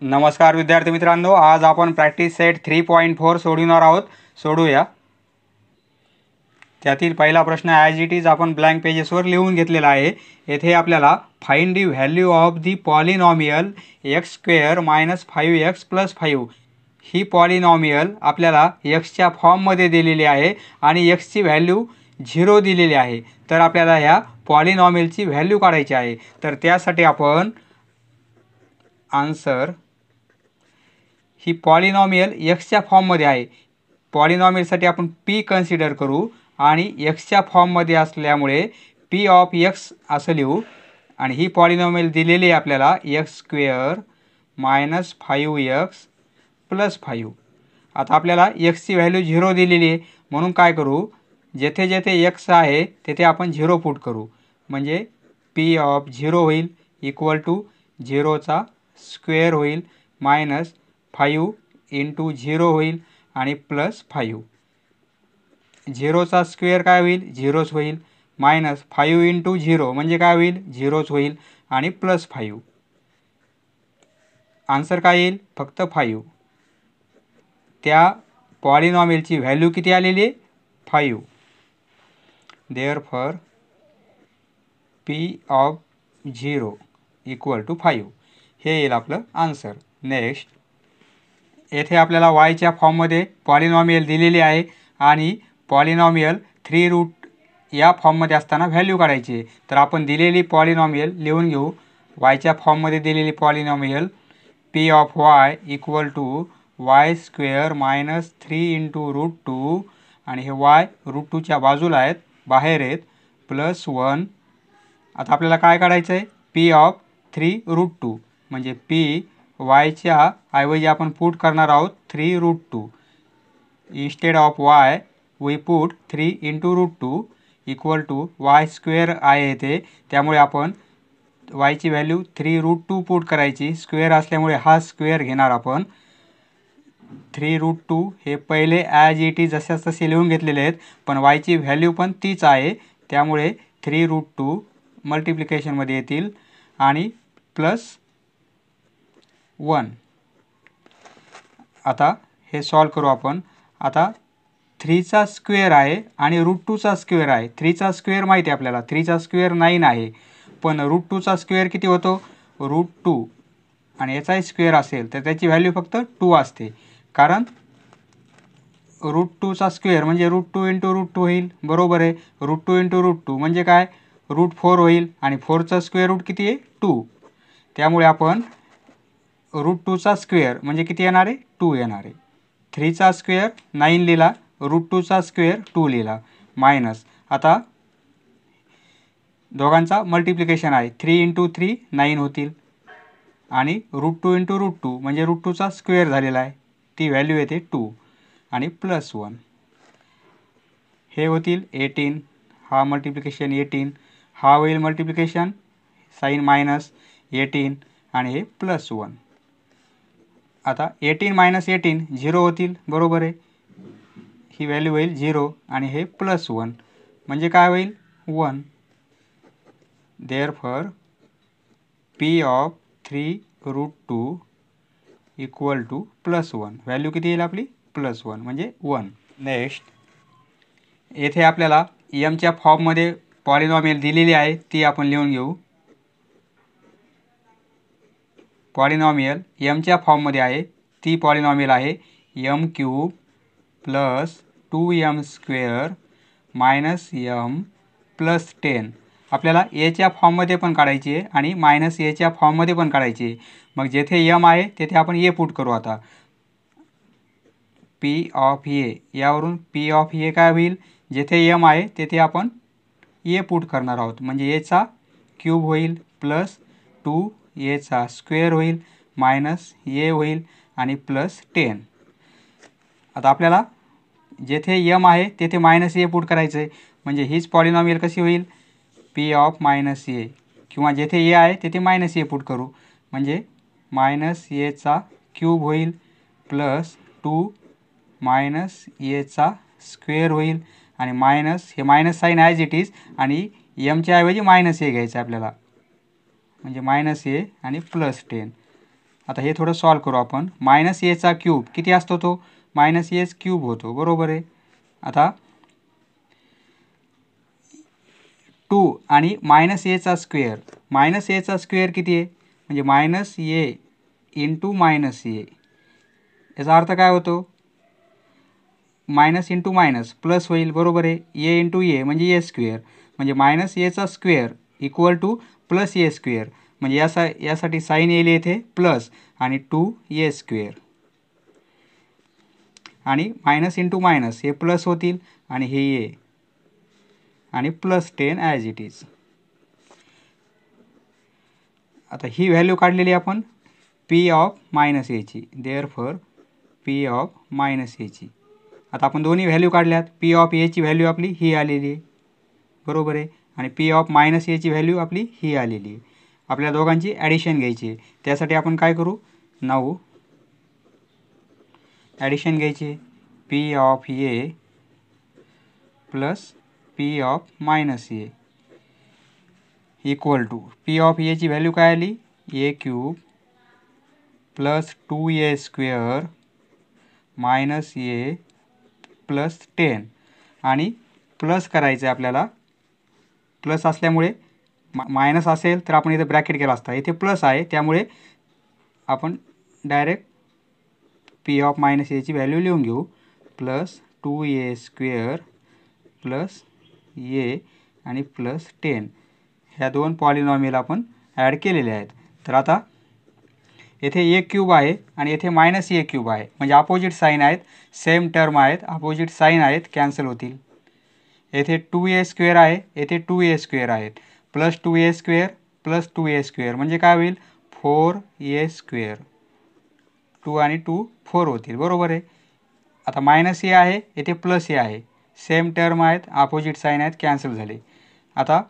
नमस्कार विद्यार्थी मित्रांनो, आज आपण प्रॅक्टिस सेट 3.4 सोडविणार आहोत. सोडूया. त्यातील पहिला प्रश्न ॲज इट इज आपण ब्लँक पेजेसवर लिहून घेतलेला आहे. येथे आपल्याला find the value of the polynomial x square minus 5x plus 5 he polynomial आपल्याला एक्सच्या फॉर्ममध्ये दिलेली आहे आणि एक्सची व्हॅल्यू 0 दिलेली आहे. तर आपल्याला ह्या पॉलिनॉमियलची व्हॅल्यू काढायची आहे. तर त्यासाठी आपण आन्सर ही पॉलिनॉमियल एक्सच्या फॉर्ममध्ये आहे. पॉलिनॉमियलसाठी आपण पी कन्सिडर करू आणि एक्सच्या फॉर्ममध्ये असल्यामुळे पी ऑफ एक्स असं लिहू. आणि ही पॉलिनॉमियल दिलेली आहे आपल्याला x square minus 5x plus 5. आता आपल्याला एक्सची व्हॅल्यू 0 दिलेली आहे म्हणून काय करू, जेथे जेथे एक्स आहे तेथे आपण 0 पुट करू. म्हणजे पी ऑफ 0 होईल इक्वल टू 0चा स्क्वेअर होईल मायनस 5 इंटू 0 होईल आणि प्लस 5. 0चा स्क्वेअर काय होईल, 0च होईल. मायनस 5 इंटू 0 म्हणजे काय होईल, 0च होईल आणि प्लस 5. आन्सर काय येईल, फक्त 5. त्या पॉलिनॉमियलची व्हॅल्यू किती आलेली आहे, 5. Therefore P of 0 equal to 5 हे येईल आपलं आन्सर. नेक्स्ट, येथे आपल्याला वायच्या फॉर्ममध्ये पॉलिनॉमियल दिलेली आहे आणि पॉलिनॉमियल 3 रूट या फॉर्ममध्ये असताना व्हॅल्यू काढायची आहे. तर आपण दिलेली पॉलिनॉमियल लिहून घेऊ. वायच्या फॉर्ममध्ये दिलेली polynomial p of y equal to y square minus 3 into root 2 आणि हे वाय रूट 2च्या बाजूला आहेत, बाहेर आहेत, प्लस 1. आता आपल्याला काय काढायचं आहे, पी ऑफ 3 रूट 2 म्हणजे पी वायच्या ऐवजी आपण पुट करणार आहोत 3 root 2. Instead of y we put 3 into root 2 equal to y square आहे येथे, त्यामुळे आपण वायची व्हॅल्यू 3 रूट 2 पुट करायची. स्क्वेअर असल्यामुळे हा स्क्वेअर घेणार आपण. 3 रूट 2 हे पहिले ॲज इट इज जशाच तसे लिहून घेतलेले आहेत, पण वायची व्हॅल्यू पण तीच आहे त्यामुळे 3 रूट 2 मल्टिप्लिकेशनमध्ये येतील आणि प्लस 1. आता हे सॉल्व करू आपण. आता 3चा स्क्वेअर आहे आणि रूट 2चा स्क्वेअर आहे. 3चा स्क्वेअर माहिती आहे आपल्याला, 3चा स्क्वेअर 9 आहे, पण रूट 2चा स्क्वेअर किती होतो, रूट 2. आणि याचाही स्क्वेअर असेल तर त्याची व्हॅल्यू फक्त 2 असते, कारण रूट 2चा स्क्वेअर म्हणजे रूट 2 इंटू रूट 2 होईल. बरोबर आहे. रूट 2 इंटू रूट 2 म्हणजे काय, रूट 4 होईल आणि 4चा स्क्वेअर रूट किती आहे, 2. त्यामुळे आपण रूट 2चा स्क्वेअर म्हणजे किती येणार आहे, 2 येणार आहे. 3चा स्क्वेअर 9 लिहिला, रूट 2चा स्क्वेअर 2 लिहिला, मायनस. आता दोघांचा मल्टिप्लिकेशन आहे, 3 इंटू 3 9 होतील आणि रूट 2 इंटू रूट 2 म्हणजे रूट 2चा स्क्वेअर झालेला आहे, ती व्हॅल्यू येते 2 आणि प्लस 1. हे होतील 18. हा मल्टिप्लिकेशन 18, हा होईल मल्टिप्लिकेशन साईन मायनस 18 आणि हे प्लस 1. आता 18 मायनस 18 0 होतील. बरोबर आहे. ही व्हॅल्यू होईल 0 आणि हे प्लस 1 म्हणजे काय होईल, 1. Therefore P of 3 root 2 equal to plus 1. Value किती येईल आपली, प्लस 1 म्हणजे 1. नेक्स्ट, येथे आपल्याला एमच्या फॉर्ममध्ये पॉलिनॉमियल दिलेली आहे, ती आपण लिहून घेऊ. पॉलिनॉमियल एमच्या फॉर्ममध्ये आहे, ती पॉलिनॉमियल आहे m cube plus 2m square minus m plus 10. आपल्याला एच्या फॉर्ममध्ये पण काढायची आहे आणि मायनस एच्या फॉर्ममध्ये पण काढायची आहे. मग जेथे एम आहे तेथे आपण ए पुट करू. आता पी ऑफ ए, यावरून पी ऑफ ए काय होईल, जेथे एम आहे तेथे आपण ए पुट करणार आहोत म्हणजे एचा क्यूब होईल प्लस 2 एचा स्क्वेअर होईल मायनस ए होईल आणि प्लस 10. आता आपल्याला जेथे एम आहे तेथे मायनस ए पुट करायचं आहे म्हणजे हीच पॉलिनॉमियल कशी होईल, पी ऑफ मायनस ए, किंवा जेथे ए आहे तेथे मायनस ए पुट करू म्हणजे मायनस एचा क्यूब होईल प्लस 2 मायनस एचा स्क्वेअर होईल आणि मायनस, हे minus sign as it is आणि एमच्या ऐवजी मायनस ए घ्यायचं आपल्याला म्हणजे मायनस ए आणि प्लस 10. आता हे थोडं सॉल्व करू आपण. मायनस एचा क्यूब किती असतो तो? मायनस एच क्यूब होतो, बरोबर आहे. आता 2 आणि मायनस एचा स्क्वेअर. मायनस एचा स्क्वेअर किती आहे? म्हणजे मायनस ए इंटू मायनस ए. याचा अर्थ काय होतो? मायनस इंटू मायनस प्लस होईल, बरोबर आहे. ए इंटू ए म्हणजे ए स्क्वेअर, म्हणजे मायनस एचा square equal to plus A square. म्हणजे यासाठी साईन येईल येथे प्लस आणि 2a स्क्वेअर. आणि मायनस इंटू मायनस हे प्लस होतील आणि हे ए आणि प्लस 10 ॲज इट इज. आता ही व्हॅल्यू काढलेली आपण पी ऑफ मायनस एची. देअरफॉर पी ऑफ मायनस एची. आता आपण दोन्ही व्हॅल्यू काढल्यात. पी ऑफ एची व्हॅल्यू आपली ही आलेली आहे, बरोबर आहे. आणि पी ऑफ मायनस एची व्हॅल्यू आपली ही आलेली आहे. आपल्या दोघांची ॲडिशन घ्यायची आहे. त्यासाठी आपण काय करू? नाऊ ॲडिशन घ्यायची. P of A plus P of minus A equal to P of एची व्हॅल्यू काय आली? A cube plus 2a square minus A plus 10. आणि प्लस करायचं आहे आपल्याला. प्लस असल्यामुळे मायनस असेल तर आपण इथे ब्रॅकेट केला असता. इथे प्लस आहे त्यामुळे आपण डायरेक्ट पी ऑफ मायनस एची व्हॅल्यू लिहून घेऊ. प्लस 2a स्क्वेअर प्लस ए आणि प्लस 10. ह्या दोन पॉलिनॉमियल आपण ॲड केलेले आहेत. तर आता येथे ए क्यूब आहे आणि येथे मायनस ए क्यूब आहे, म्हणजे अपोजिट साईन आहेत, सेम टर्म आहेत, अपोजिट साईन आहेत, कॅन्सल होतील. येथे 2a स्क्वेअर आहे, येथे 2a स्क्वेअर आहेत. Plus 2a square plus 2a square म्हणजे काय होईल? 4a square. 2 आणि 2 4 होतील, बरोबर आहे. आता मायनस ए आहे, येथे प्लस ए आहे, सेम टर्म आहेत, अपोजिट साईन आहेत, कॅन्सल झाले. आता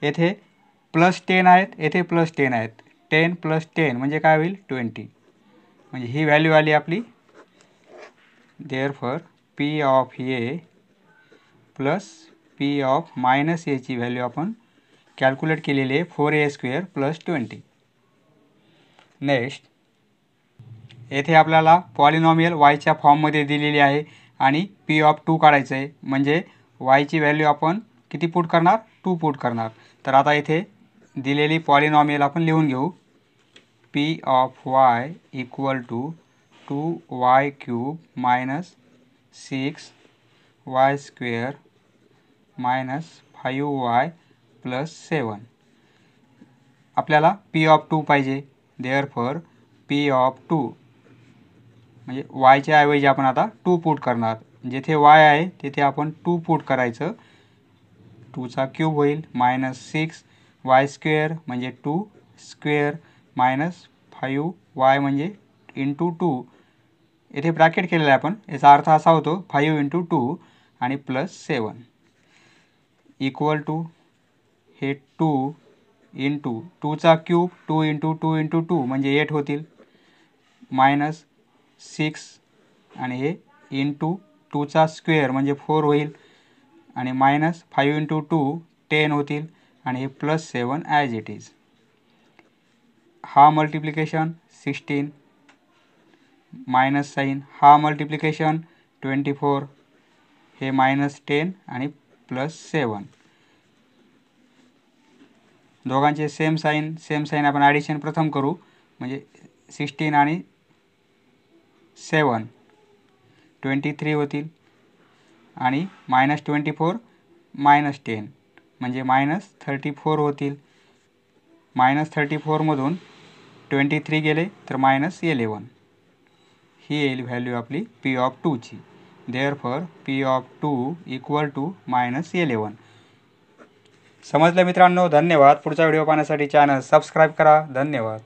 येथे प्लस 10 आहेत, येथे प्लस 10 आहेत. 10 प्लस 10 म्हणजे काय होईल? 20. म्हणजे ही व्हॅल्यू आली आपली. Therefore P of A plus P of minus एची व्हॅल्यू आपण कॅल्क्युलेट केलेली आहे 4a स्क्वेअर प्लस 20. नेक्स्ट, येथे आपल्याला पॉलिनॉमियल वायच्या फॉर्ममध्ये दिलेली आहे आणि पी ऑफ 2 काढायचं आहे. म्हणजे वायची व्हॅल्यू आपण किती पुट करणार? 2 पुट करणार. तर आता येथे दिलेली पॉलिनॉमियल आपण लिहून घेऊ. P of y equal to 2y cube minus 6y square minus 5y plus 7. आपल्याला पी ऑफ 2 पाहिजे. देअरफॉर पी ऑफ 2 म्हणजे वायच्या ऐवजी आपण आता 2 पुट करणार. जेथे वाय आहे तेथे आपण 2 पुट करायचं. 2चा क्यूब होईल मायनस 6y स्क्वेअर म्हणजे 2 स्क्वेअर मायनस 5y म्हणजे इंटू 2. येथे ब्रॅकेट केलेलं आहे आपण. याचा अर्थ असा होतो 5 इंटू 2 आणि प्लस 7 इक्वल टू हे 2 इंटू 2चा क्यूब 2 इंटू 2 इंटू 2 म्हणजे 8 होतील मायनस 6 आणि हे इंटू 2चा स्क्वेअर म्हणजे 4 होईल आणि मायनस 5 इंटू 2 10 होतील आणि हे प्लस 7 ॲज इट इज. हा मल्टिप्लिकेशन 16 मायनस साईन, हा मल्टिप्लिकेशन 24, हे मायनस 10 आणि प्लस 7. दोघांचे सेम साईन आपण ॲडिशन प्रथम करू. म्हणजे 16 आणि 7 23 होतील आणि मायनस 24 मायनस 10 म्हणजे मायनस 34 होतील. मायनस 34मधून 23 गेले तर मायनस 11. ही येईल व्हॅल्यू आपली पी ऑफ 2ची. Therefore P of 2 equal to minus 11. समजलं मित्रांनो? धन्यवाद. पुढचा व्हिडिओ पाहण्यासाठी चॅनल सबस्क्राईब करा. धन्यवाद.